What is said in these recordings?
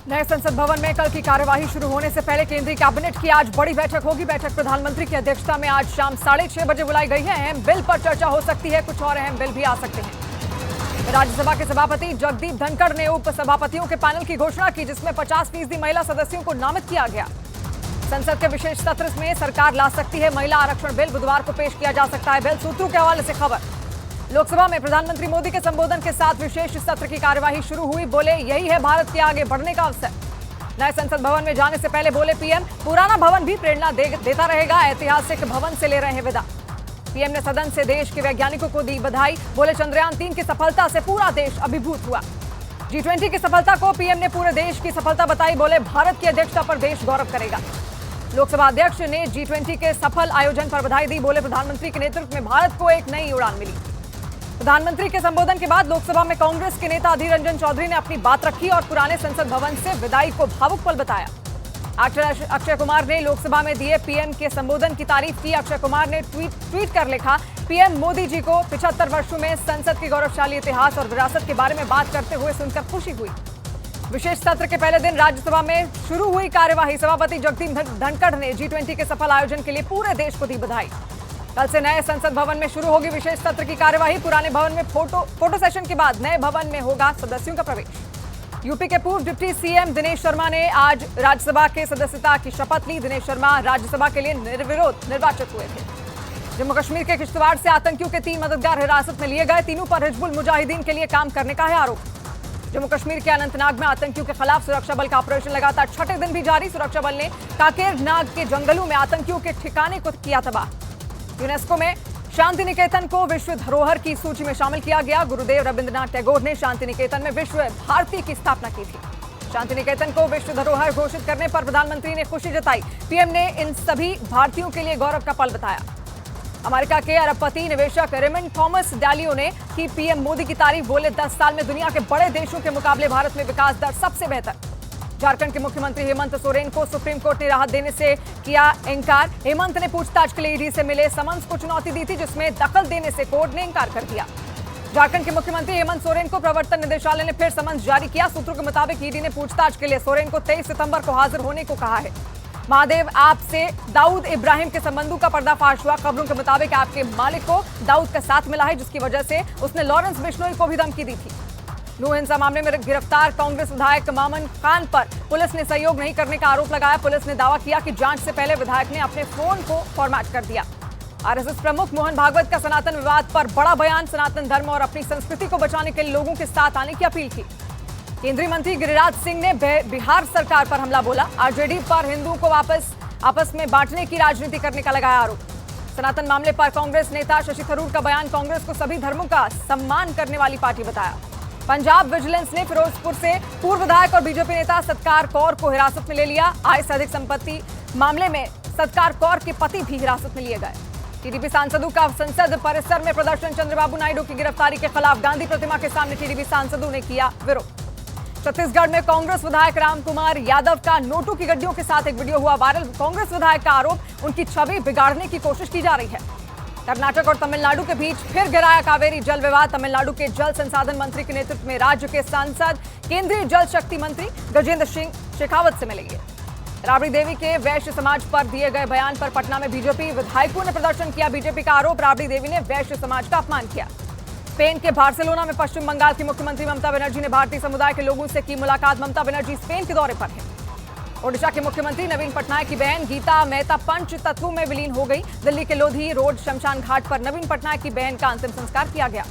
नए संसद भवन में कल की कार्यवाही शुरू होने से पहले केंद्रीय कैबिनेट की आज बड़ी बैठक होगी। बैठक प्रधानमंत्री की अध्यक्षता में आज शाम 6:30 बजे बुलाई गई है। अहम बिल पर चर्चा हो सकती है, कुछ और अहम बिल भी आ सकते हैं। राज्यसभा के सभापति जगदीप धनखड़ ने उप सभापतियों के पैनल की घोषणा की, जिसमें 50% महिला सदस्यों को नामित किया गया। संसद के विशेष सत्र में सरकार ला सकती है महिला आरक्षण बिल, बुधवार को पेश किया जा सकता है बिल। सूत्रों के हवाले से खबर। लोकसभा में प्रधानमंत्री मोदी के संबोधन के साथ विशेष सत्र की कार्यवाही शुरू हुई। बोले, यही है भारत के आगे बढ़ने का अवसर। नए संसद भवन में जाने से पहले बोले पीएम, पुराना भवन भी प्रेरणा देता रहेगा, ऐतिहासिक भवन से ले रहे हैं विदा। पीएम ने सदन से देश के वैज्ञानिकों को दी बधाई। बोले, चंद्रयान 3 की सफलता से पूरा देश अभिभूत हुआ। G20 की सफलता को पीएम ने पूरे देश की सफलता बताई। बोले, भारत की अध्यक्षता पर देश गौरव करेगा। लोकसभा अध्यक्ष ने G20 के सफल आयोजन पर बधाई दी। बोले, प्रधानमंत्री के नेतृत्व में भारत को एक नई उड़ान मिली। प्रधानमंत्री के संबोधन के बाद लोकसभा में कांग्रेस के नेता अधीर रंजन चौधरी ने अपनी बात रखी और पुराने संसद भवन से विदाई को भावुक पल बताया। अक्षय कुमार ने लोकसभा में दिए पीएम के संबोधन की तारीफ की। अक्षय कुमार ने ट्वीट कर लिखा, पीएम मोदी जी को 75 वर्षों में संसद के गौरवशाली इतिहास और विरासत के बारे में बात करते हुए सुनकर खुशी हुई। विशेष सत्र के पहले दिन राज्यसभा में शुरू हुई कार्यवाही। सभापति जगदीप धनखड़ ने G20 के सफल आयोजन के लिए पूरे देश को दी बधाई। कल से नए संसद भवन में शुरू होगी विशेष सत्र की कार्यवाही। पुराने भवन में फोटो सेशन के बाद नए भवन में होगा सदस्यों का प्रवेश। यूपी के पूर्व डिप्टी सीएम दिनेश शर्मा ने आज राज्यसभा के सदस्यता की शपथ ली। दिनेश शर्मा राज्यसभा के लिए निर्विरोध निर्वाचित हुए थे। जम्मू कश्मीर के किश्तवाड़ से आतंकियों के 3 मददगार हिरासत में लिए गए। तीनों पर हिजबुल मुजाहिदीन के लिए काम करने का है आरोप। जम्मू कश्मीर के अनंतनाग में आतंकियों के खिलाफ सुरक्षा बल का ऑपरेशन लगातार 6ठे दिन भी जारी। सुरक्षा बल ने काकेर नाग के जंगलों में आतंकियों के ठिकाने को किया तबाह। यूनेस्को में शांति निकेतन को विश्व धरोहर की सूची में शामिल किया गया। गुरुदेव रविंद्रनाथ टैगोर ने शांति निकेतन में विश्व भारती की स्थापना की थी। शांति निकेतन को विश्व धरोहर घोषित करने पर प्रधानमंत्री ने खुशी जताई। पीएम ने इन सभी भारतीयों के लिए गौरव का पल बताया। अमेरिका के अरबपति निवेशक रेमंड थॉमस डालियो ने की पीएम मोदी की तारीफ। बोले, 10 साल में दुनिया के बड़े देशों के मुकाबले भारत में विकास दर सबसे बेहतर। झारखंड के मुख्यमंत्री हेमंत सोरेन को सुप्रीम कोर्ट ने राहत देने से किया इनकार। हेमंत ने पूछताछ के लिए ईडी से मिले समन्स को चुनौती दी थी, जिसमें दखल देने से कोर्ट ने इनकार कर दिया। झारखंड के मुख्यमंत्री हेमंत सोरेन को प्रवर्तन निदेशालय ने फिर समन्स जारी किया। सूत्रों के मुताबिक ईडी ने पूछताछ के लिए सोरेन को 23 सितंबर को हाजिर होने को कहा है। महादेव ऐप से दाऊद इब्राहिम के संबंधों का पर्दाफाश हुआ। खबरों के मुताबिक ऐप के मालिक को दाऊद का साथ मिला है, जिसकी वजह से उसने लॉरेंस बिश्नोई को भी धमकी दी थी। लू हिंसा मामले में गिरफ्तार कांग्रेस विधायक मामन खान पर पुलिस ने सहयोग नहीं करने का आरोप लगाया। पुलिस ने दावा किया कि जांच से पहले विधायक ने अपने फोन को फॉर्मेट कर दिया। आरएसएस प्रमुख मोहन भागवत का सनातन विवाद पर बड़ा बयान। सनातन धर्म और अपनी संस्कृति को बचाने के लिए लोगों के साथ आने की अपील की। केंद्रीय मंत्री गिरिराज सिंह ने बिहार सरकार पर हमला बोला। आरजेडी पर हिंदुओं को आपस में बांटने की राजनीति करने का लगाया आरोप। सनातन मामले पर कांग्रेस नेता शशि थरूर का बयान। कांग्रेस को सभी धर्मों का सम्मान करने वाली पार्टी बताया। पंजाब विजिलेंस ने फिरोजपुर से पूर्व विधायक और बीजेपी नेता सत्कार कौर को हिरासत में ले लिया। आय से अधिक संपत्ति मामले में सत्कार कौर के पति भी हिरासत में लिए गए। टीडीपी सांसदों का संसद परिसर में प्रदर्शन। चंद्रबाबू नायडू की गिरफ्तारी के खिलाफ गांधी प्रतिमा के सामने टीडीपी सांसदों ने किया विरोध। छत्तीसगढ़ में कांग्रेस विधायक रामकुमार यादव का नोटों की गड्डियों के साथ एक वीडियो हुआ वायरल। कांग्रेस विधायक का आरोप, उनकी छवि बिगाड़ने की कोशिश की जा रही है। कर्नाटक और तमिलनाडु के बीच फिर गिराया कावेरी जल विवाद। तमिलनाडु के जल संसाधन मंत्री के नेतृत्व में राज्य के सांसद केंद्रीय जल शक्ति मंत्री गजेंद्र सिंह शेखावत से मिलेंगे। राबड़ी देवी के वैश्य समाज पर दिए गए बयान पर पटना में बीजेपी विधायकों ने प्रदर्शन किया। बीजेपी का आरोप, राबड़ी देवी ने वैश्य समाज का अपमान किया। स्पेन के बार्सिलोना में पश्चिम बंगाल की मुख्यमंत्री ममता बनर्जी ने भारतीय समुदाय के लोगों से की मुलाकात। ममता बनर्जी स्पेन के दौरे पर है। ओडिशा के मुख्यमंत्री नवीन पटनायक की बहन गीता मेहता पंच तत्वों में विलीन हो गई। दिल्ली के लोधी रोड शमशान घाट पर नवीन पटनायक की बहन का अंतिम संस्कार किया गया।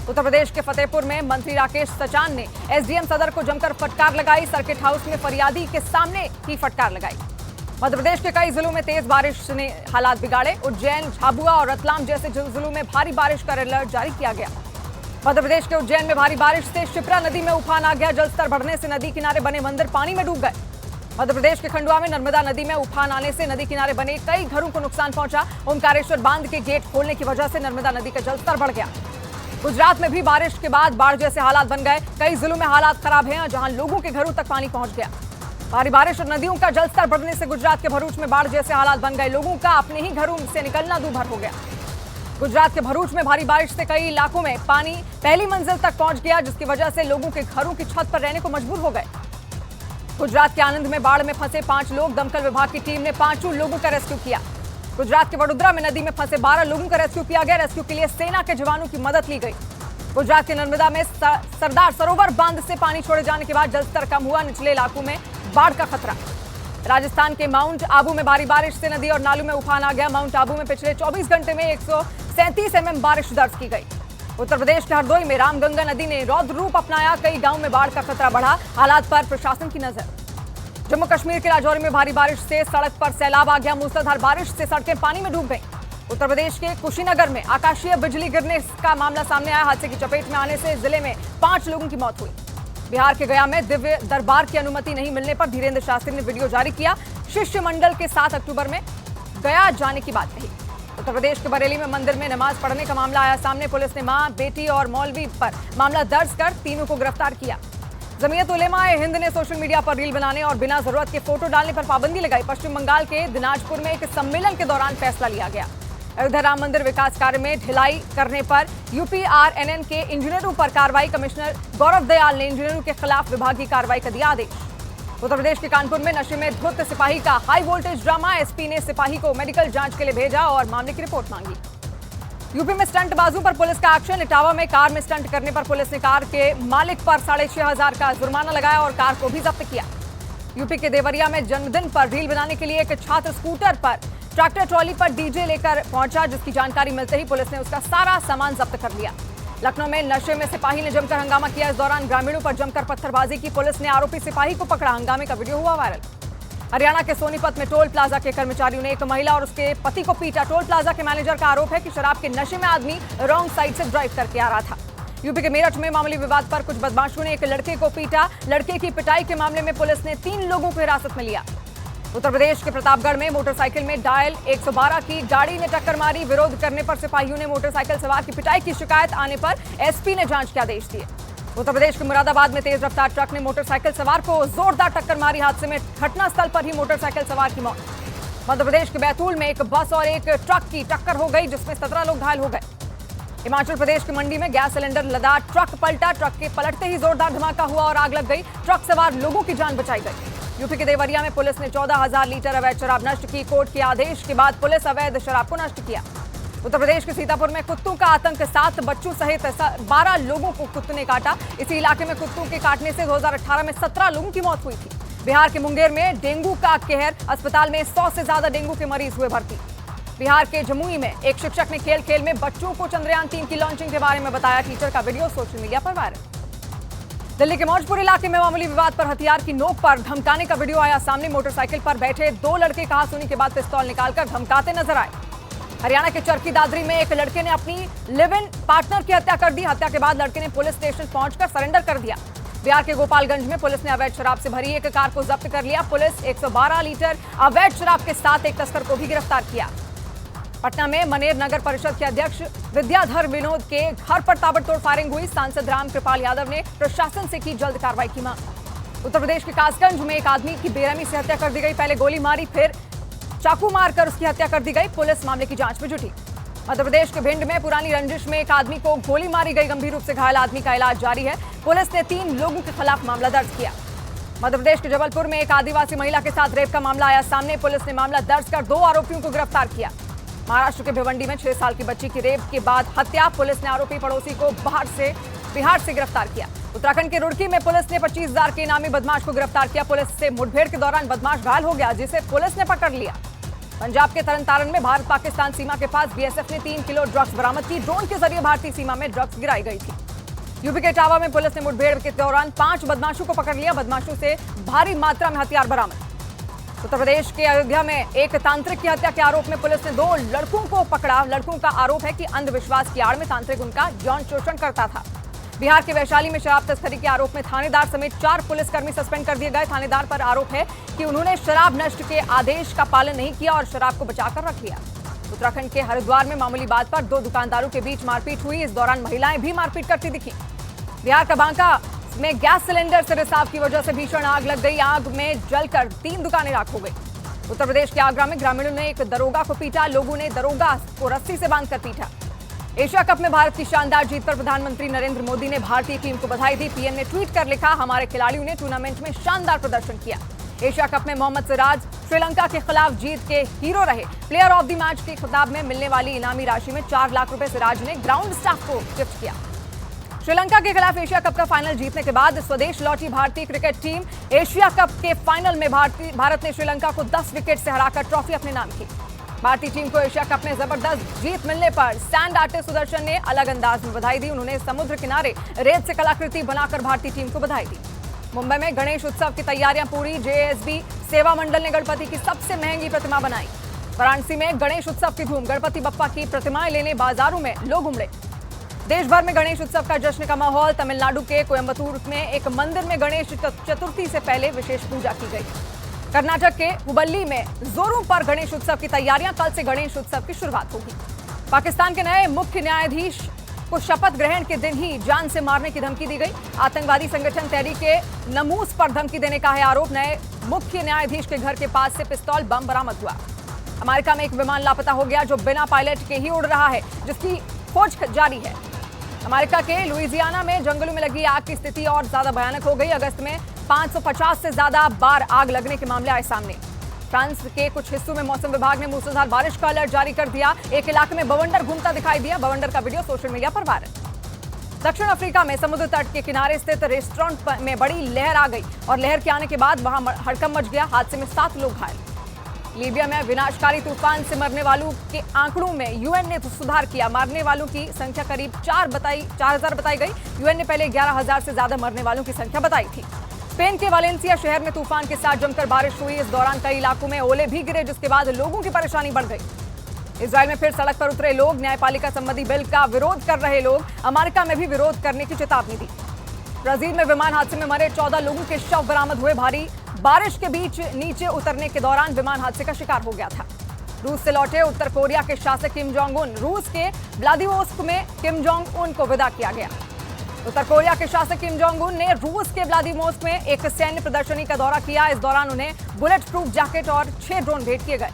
उत्तर प्रदेश के फतेहपुर में मंत्री राकेश सचान ने एसडीएम सदर को जमकर फटकार लगाई। सर्किट हाउस में फरियादी के सामने ही फटकार लगाई। मध्य प्रदेश के कई जिलों में तेज बारिश ने हालात बिगाड़े। उज्जैन, झाबुआ और रतलाम जैसे जिलों में भारी बारिश का अलर्ट जारी किया गया। मध्य प्रदेश के उज्जैन में भारी बारिश से शिप्रा नदी में उफान आ गया। जलस्तर बढ़ने से नदी किनारे बने मंदिर पानी में डूब गए। मध्य प्रदेश के खंडवा में नर्मदा नदी में उफान आने से नदी किनारे बने कई घरों को नुकसान पहुंचा। ओंकारेश्वर बांध के गेट खोलने की वजह से नर्मदा नदी का जलस्तर बढ़ गया। गुजरात में भी बारिश के बाद बाढ़ जैसे हालात बन गए। कई जिलों में हालात खराब हैं, जहां लोगों के घरों तक पानी पहुंच गया। भारी बारिश और नदियों का जलस्तर बढ़ने से गुजरात के भरूच में बाढ़ जैसे हालात बन गए। लोगों का अपने ही घरों से निकलना दूभर हो गया। गुजरात के भरूच में भारी बारिश से कई इलाकों में पानी पहली मंजिल तक पहुंच गया, जिसकी वजह से लोगों के घरों की छत पर रहने को मजबूर हो गए। गुजरात के आनंद में बाढ़ में फंसे 5 लोग, दमकल विभाग की टीम ने 5 लोगों का रेस्क्यू किया। गुजरात के वडोदरा में नदी में फंसे 12 लोगों का रेस्क्यू किया गया। रेस्क्यू के लिए सेना के जवानों की मदद ली गई। गुजरात के नर्मदा में सरदार सरोवर बांध से पानी छोड़े जाने के बाद जलस्तर कम हुआ, निचले इलाकों में बाढ़ का खतरा। राजस्थान के माउंट आबू में भारी बारिश से नदी और नालों में उफान आ गया। माउंट आबू में पिछले 24 घंटे में 137 mm बारिश दर्ज की गई। उत्तर प्रदेश के हरदोई में रामगंगा नदी ने रौद्र रूप अपनाया, कई गांव में बाढ़ का खतरा बढ़ा, हालात पर प्रशासन की नजर। जम्मू कश्मीर के राजौरी में भारी बारिश से सड़क पर सैलाब आ गया, मूसलाधार बारिश से सड़कें पानी में डूब गई। उत्तर प्रदेश के कुशीनगर में आकाशीय बिजली गिरने का मामला सामने आया, हादसे की चपेट में आने से जिले में 5 लोगों की मौत हुई। बिहार के गया में दिव्य दरबार की अनुमति नहीं मिलने पर धीरेन्द्र शास्त्री ने वीडियो जारी किया, शिष्टमंडल के 7 अक्टूबर में गया जाने की बात कही। उत्तर प्रदेश के बरेली में मंदिर में नमाज पढ़ने का मामला आया सामने, पुलिस ने मां, बेटी और मौलवी पर मामला दर्ज कर तीनों को गिरफ्तार किया। जमीयत उलेमाए हिंद ने सोशल मीडिया पर रील बनाने और बिना जरूरत के फोटो डालने पर पाबंदी लगाई। पश्चिम बंगाल के दिनाजपुर में एक सम्मेलन के दौरान फैसला लिया गया। अयोध्या राम मंदिर विकास कार्य में ढिलाई करने पर यूपीआरएनएन के इंजीनियरों पर कार्रवाई, कमिश्नर गौरव दयाल ने इंजीनियरों के खिलाफ विभागीय कार्रवाई का दिया आदेश। उत्तर प्रदेश के कानपुर में नशे में धुत सिपाही का हाई वोल्टेज ड्रामा, एसपी ने सिपाही को मेडिकल जांच के लिए भेजा और मामले की रिपोर्ट मांगी। यूपी में स्टंटबाजों पर पुलिस का एक्शन, इटावा में कार में स्टंट करने पर पुलिस ने कार के मालिक पर 6,500 का जुर्माना लगाया और कार को भी जब्त किया। यूपी के देवरिया में जन्मदिन पर रील बनाने के लिए एक छात्र स्कूटर पर ट्रैक्टर ट्रॉली पर डीजे लेकर पहुंचा, जिसकी जानकारी मिलते ही पुलिस ने उसका सारा सामान जब्त कर लिया। लखनऊ में नशे में सिपाही ने जमकर हंगामा किया, इस दौरान ग्रामीणों पर जमकर पत्थरबाजी की, पुलिस ने आरोपी सिपाही को पकड़ा, हंगामे का वीडियो हुआ वायरल। हरियाणा के सोनीपत में टोल प्लाजा के कर्मचारियों ने एक महिला और उसके पति को पीटा। टोल प्लाजा के मैनेजर का आरोप है कि शराब के नशे में आदमी रॉन्ग साइड से ड्राइव करके आ रहा था। यूपी के मेरठ में मामूली विवाद पर कुछ बदमाशों ने एक लड़के को पीटा। लड़के की पिटाई के मामले में पुलिस ने 3 लोगों को हिरासत में लिया। उत्तर प्रदेश के प्रतापगढ़ में मोटरसाइकिल में डायल 112 की गाड़ी ने टक्कर मारी, विरोध करने पर सिपाहियों ने मोटरसाइकिल सवार की पिटाई की, शिकायत आने पर एसपी ने जांच के आदेश दिए। उत्तर प्रदेश के मुरादाबाद में तेज रफ्तार ट्रक ने मोटरसाइकिल सवार को जोरदार टक्कर मारी, हादसे में घटनास्थल पर ही मोटरसाइकिल सवार की मौत। मध्य प्रदेश के बैतूल में एक बस और एक ट्रक की टक्कर हो गई, जिसमें 17 लोग घायल हो गए। हिमाचल प्रदेश की मंडी में गैस सिलेंडर लदा ट्रक पलटा, ट्रक के पलटते ही जोरदार धमाका हुआ और आग लग गई, ट्रक सवार लोगों की जान बचाई गई। यूपी के देवरिया में पुलिस ने 14,000 लीटर अवैध शराब नष्ट की, कोर्ट के आदेश के बाद पुलिस अवैध शराब को नष्ट किया। उत्तर प्रदेश के सीतापुर में कुत्तों का आतंक, 7 बच्चों सहित 12 लोगों को कुत्ते ने काटा। इसी इलाके में कुत्तों के काटने से 2018 में 17 लोगों की मौत हुई थी। बिहार के मुंगेर में डेंगू का कहर, अस्पताल में 100 से ज्यादा डेंगू के मरीज हुए भर्ती। बिहार के जमुई में एक शिक्षक ने खेल खेल में बच्चों को चंद्रयान 3 की लॉन्चिंग के बारे में बताया, टीचर का वीडियो सोशल मीडिया पर वायरल। दिल्ली के मौजपुर इलाके में मामूली विवाद पर हथियार की नोक पर धमकाने का वीडियो आया सामने, मोटरसाइकिल पर बैठे 2 लड़के कहासुनी के बाद पिस्तौल निकालकर धमकाते नजर आए। हरियाणा के चरखी दादरी में एक लड़के ने अपनी लिव इन पार्टनर की हत्या कर दी, हत्या के बाद लड़के ने पुलिस स्टेशन पहुंचकर सरेंडर कर दिया। बिहार के गोपालगंज में पुलिस ने अवैध शराब से भरी एक कार को जब्त कर लिया, पुलिस 112 लीटर अवैध शराब के साथ एक तस्कर को भी गिरफ्तार किया। पटना में मनेर नगर परिषद के अध्यक्ष विद्याधर विनोद के घर पर ताबड़तोड़ फायरिंग हुई, सांसद राम कृपाल यादव ने प्रशासन से की जल्द कार्रवाई की मांग। उत्तर प्रदेश के कासगंज में एक आदमी की बेरहमी से हत्या कर दी गई, पहले गोली मारी फिर चाकू मारकर उसकी हत्या कर दी गई, पुलिस मामले की जांच में जुटी। मध्य प्रदेश के भिंड में पुरानी रंजिश में एक आदमी को गोली मारी गई, गंभीर रूप से घायल आदमी का इलाज जारी है, पुलिस ने 3 लोगों के खिलाफ मामला दर्ज किया। मध्य प्रदेश के जबलपुर में एक आदिवासी महिला के साथ रेप का मामला आया सामने, पुलिस ने मामला दर्ज कर 2 आरोपियों को गिरफ्तार किया। महाराष्ट्र के भिवंडी में 6 साल की बच्ची की रेप के बाद हत्या, पुलिस ने आरोपी पड़ोसी को बिहार से गिरफ्तार किया। उत्तराखंड के रुड़की में पुलिस ने 25,000 के इनामी बदमाश को गिरफ्तार किया, पुलिस से मुठभेड़ के दौरान बदमाश घायल हो गया, जिसे पुलिस ने पकड़ लिया। पंजाब के तरनतारन में भारत पाकिस्तान सीमा के पास बीएसएफ ने 3 किलो ड्रग्स बरामद की, ड्रोन के जरिए भारतीय सीमा में ड्रग्स गिराई गई थी। यूपी के इटावा में पुलिस ने मुठभेड़ के दौरान 5 बदमाशों को पकड़ लिया, बदमाशों से भारी मात्रा में हथियार बरामद। उत्तर प्रदेश के अयोध्या में एक तांत्रिक की हत्या के आरोप में पुलिस ने 2 लड़कों को पकड़ा, लड़कों का आरोप है कि अंधविश्वास की आड़ में तांत्रिक उनका यौन शोषण करता था। बिहार के वैशाली में शराब तस्करी के आरोप में थानेदार समेत 4 पुलिसकर्मी सस्पेंड कर दिए गए, थानेदार पर आरोप है कि उन्होंने शराब नष्ट के आदेश का पालन नहीं किया और शराब को बचाकर रख लिया। उत्तराखंड के हरिद्वार में मामूली बात पर 2 दुकानदारों के बीच मारपीट हुई, इस दौरान महिलाएं भी मारपीट करती दिखी। बिहार का बांका में गैस सिलेंडर से रिसाव की वजह से भीषण आग लग गई, आग में जलकर 3 दुकानें राख हो गई। उत्तर प्रदेश के आगरा में ग्रामीणों ने एक दरोगा को पीटा, लोगों ने दरोगा को रस्सी से बांधकर पीटा। एशिया कप में भारत की शानदार जीत पर प्रधानमंत्री नरेंद्र मोदी ने भारतीय टीम को बधाई दी। पीएम ने ट्वीट कर लिखा, हमारे खिलाड़ियों ने टूर्नामेंट में शानदार प्रदर्शन किया। एशिया कप में मोहम्मद सिराज श्रीलंका के खिलाफ जीत के हीरो रहे। प्लेयर ऑफ द मैच के खिताब में मिलने वाली इनामी राशि में 4 लाख रुपए सिराज ने ग्राउंड स्टाफ को गिफ्ट किया। श्रीलंका के खिलाफ एशिया कप का फाइनल जीतने के बाद स्वदेश लौटी भारतीय क्रिकेट टीम। एशिया कप के फाइनल में भारत ने श्रीलंका को 10 विकेट से हराकर ट्रॉफी अपने नाम की। भारतीय टीम को एशिया कप में जबरदस्त जीत मिलने पर सैंड आर्टिस्ट सुदर्शन ने अलग अंदाज में बधाई दी। उन्होंने समुद्र किनारे रेत से कलाकृति बनाकर भारतीय टीम को बधाई दी। मुंबई में गणेश उत्सव की तैयारियां पूरी। जेएसबी सेवा मंडल ने गणपति की सबसे महंगी प्रतिमा बनाई। वाराणसी में गणेश उत्सव की धूम। गणपति बप्पा की प्रतिमाएं लेने बाजारों में लोग उमड़े। देश भर में गणेश उत्सव का जश्न का माहौल। तमिलनाडु के कोयम्बटूर में एक मंदिर में गणेश चतुर्थी से पहले विशेष पूजा की गई। कर्नाटक के हुबल्ली में जोरों पर गणेश उत्सव की तैयारियां। कल से गणेश उत्सव की शुरुआत होगी। पाकिस्तान के नए मुख्य न्यायाधीश को शपथ ग्रहण के दिन ही जान से मारने की धमकी दी गई। आतंकवादी संगठन तहरीके नमूस पर धमकी देने का है आरोप। नए मुख्य न्यायाधीश के घर के पास से पिस्तौल बम बरामद हुआ। अमेरिका में एक विमान लापता हो गया जो बिना पायलट के ही उड़ रहा है, जिसकी खोज जारी है। अमेरिका के लुइजियाना में जंगलों में लगी आग की स्थिति और ज्यादा भयानक हो गई। अगस्त में 550 से ज्यादा बार आग लगने के मामले आए सामने। फ्रांस के कुछ हिस्सों में मौसम विभाग ने मूसलाधार बारिश का अलर्ट जारी कर दिया। एक इलाके में बवंडर घूमता दिखाई दिया। बवंडर का वीडियो सोशल मीडिया पर वायरल। दक्षिण अफ्रीका में समुद्र तट के किनारे स्थित रेस्टोरेंट में बड़ी लहर आ गई और लहर के आने के बाद वहां हड़कंप मच गया। हादसे में 7 लोग घायल। लीबिया में विनाशकारी तूफान से मरने वालों के आंकड़ों में यूएन ने सुधार किया। मरने वालों की संख्या करीब 4,000 बताई गई। यूएन ने पहले 11,000 से ज्यादा मरने वालों की संख्या बताई थी। स्पेन के वालेंसिया शहर में तूफान के साथ जमकर बारिश हुई। इस दौरान कई इलाकों में ओले भी गिरे, जिसके बाद लोगों की परेशानी बढ़ गई। इजराइल में फिर सड़क पर उतरे लोग। न्यायपालिका संबंधी बिल का विरोध कर रहे लोग। अमेरिका में भी विरोध करने की चेतावनी दी। ब्राजील में विमान हादसे में मरे 14 लोगों के शव बरामद हुए। भारी बारिश के बीच नीचे उतरने के दौरान विमान हादसे का शिकार हो गया था। रूस से लौटे उत्तर कोरिया के शासक किम जोंग उन। रूस के व्लादिवोस्तोक में किम जोंग उन को विदा किया गया। उत्तर कोरिया के शासक किम जोंग उन ने रूस के व्लादिवोस्तोक में एक सैन्य प्रदर्शनी का दौरा किया। इस दौरान उन्हें बुलेट प्रूफ जैकेट और 6 ड्रोन भेंट किए गए।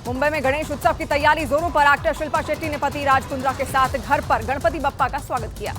मुंबई में गणेश उत्सव की तैयारी जोरों पर। एक्टर शिल्पा शेट्टी ने पति राज कुंद्रा के साथ घर पर गणपति बप्पा का स्वागत किया।